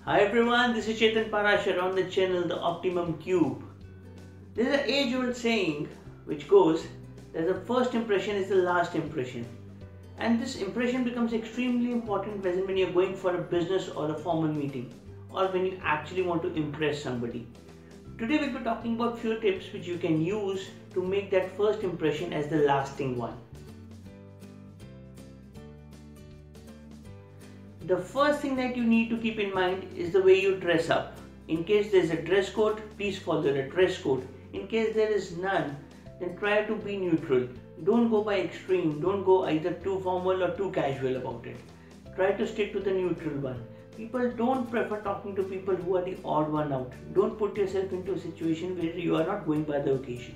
Hi everyone, this is Chetan Parashar on the channel The Optimum Cube. There is an age-old saying which goes that the first impression is the last impression. And this impression becomes extremely important when you are going for a business or a formal meeting, or when you actually want to impress somebody. Today we'll be talking about few tips which you can use to make that first impression as the lasting one. The first thing that you need to keep in mind is the way you dress up. In case there is a dress code, please follow the dress code. In case there is none, then try to be neutral. Don't go by extreme. Don't go either too formal or too casual about it. Try to stick to the neutral one. People don't prefer talking to people who are the odd one out. Don't put yourself into a situation where you are not going by the occasion.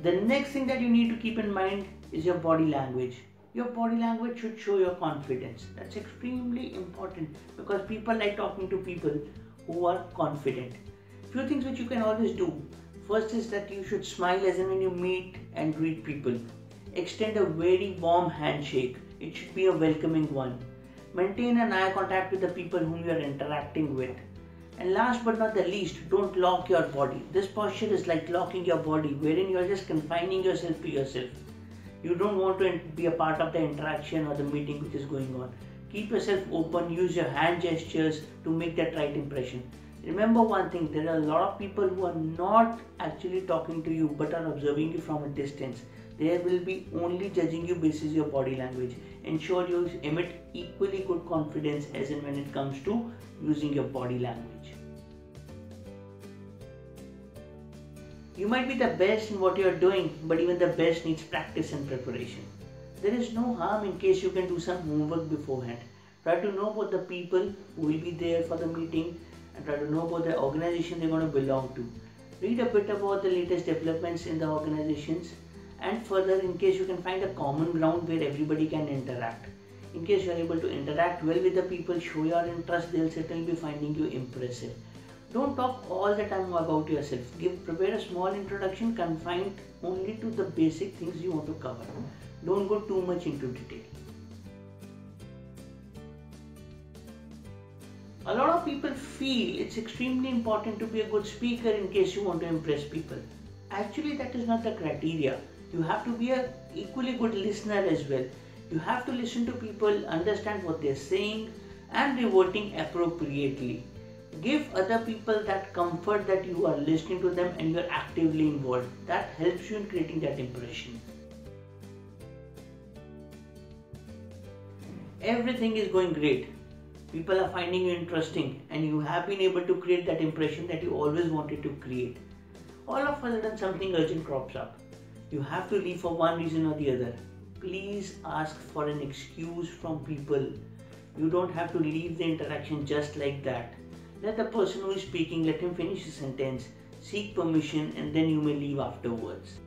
The next thing that you need to keep in mind is your body language. Your body language should show your confidence. That's extremely important because people like talking to people who are confident. Few things which you can always do. First is that you should smile as in when you meet and greet people. Extend a very warm handshake. It should be a welcoming one. Maintain an eye contact with the people whom you are interacting with. And last but not the least, don't lock your body. This posture is like locking your body, wherein you are just confining yourself to yourself. You don't want to be a part of the interaction or the meeting which is going on. Keep yourself open, use your hand gestures to make that right impression. Remember one thing, there are a lot of people who are not actually talking to you but are observing you from a distance. They will be only judging you based on your body language. Ensure you emit equally good confidence as in when it comes to using your body language. You might be the best in what you are doing, but even the best needs practice and preparation. There is no harm in case you can do some homework beforehand. Try to know about the people who will be there for the meeting and try to know about the organization they are going to belong to. Read a bit about the latest developments in the organizations, and further, in case you can find a common ground where everybody can interact. In case you are able to interact well with the people, show your interest, they will certainly be finding you impressive. Don't talk all the time about yourself. Prepare a small introduction confined only to the basic things you want to cover. Don't go too much into detail. A lot of people feel it's extremely important to be a good speaker in case you want to impress people. Actually, that is not the criteria. You have to be an equally good listener as well. You have to listen to people, understand what they're saying, and reverting appropriately. Give other people that comfort that you are listening to them and you are actively involved. That helps you in creating that impression. Everything is going great. People are finding you interesting and you have been able to create that impression that you always wanted to create. All of a sudden something urgent crops up. You have to leave for one reason or the other. Please ask for an excuse from people. You don't have to leave the interaction just like that. Let the person who is speaking, let him finish his sentence, seek permission, and then you may leave afterwards.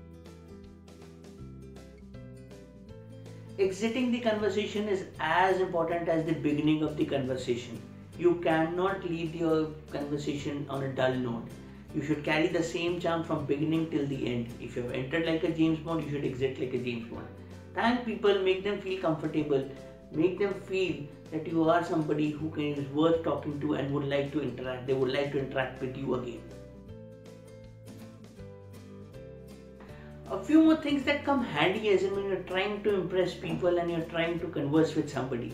Exiting the conversation is as important as the beginning of the conversation. You cannot leave your conversation on a dull note. You should carry the same charm from beginning till the end. If you have entered like a James Bond, you should exit like a James Bond. Thank people, make them feel comfortable, make them feel that you are somebody who is worth talking to and would like to interact. They would like to interact with you again. A few more things that come handy as in when you're trying to impress people and you're trying to converse with somebody.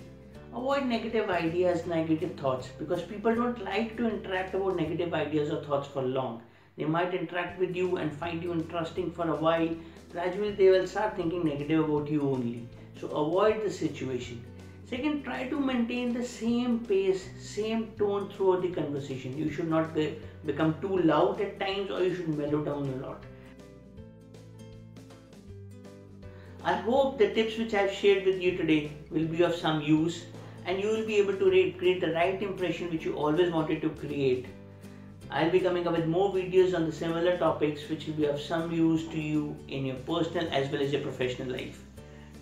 Avoid negative ideas, negative thoughts, because people don't like to interact about negative ideas or thoughts for long. They might interact with you and find you interesting for a while. Gradually they will start thinking negative about you only. So avoid the situation. Second, try to maintain the same pace, same tone throughout the conversation. You should not become too loud at times or you should mellow down a lot. I hope the tips which I have shared with you today will be of some use and you will be able to create the right impression which you always wanted to create. I'll be coming up with more videos on the similar topics which will be of some use to you in your personal as well as your professional life.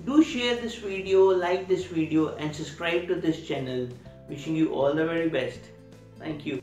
Do share this video, like this video and subscribe to this channel. Wishing you all the very best. Thank you.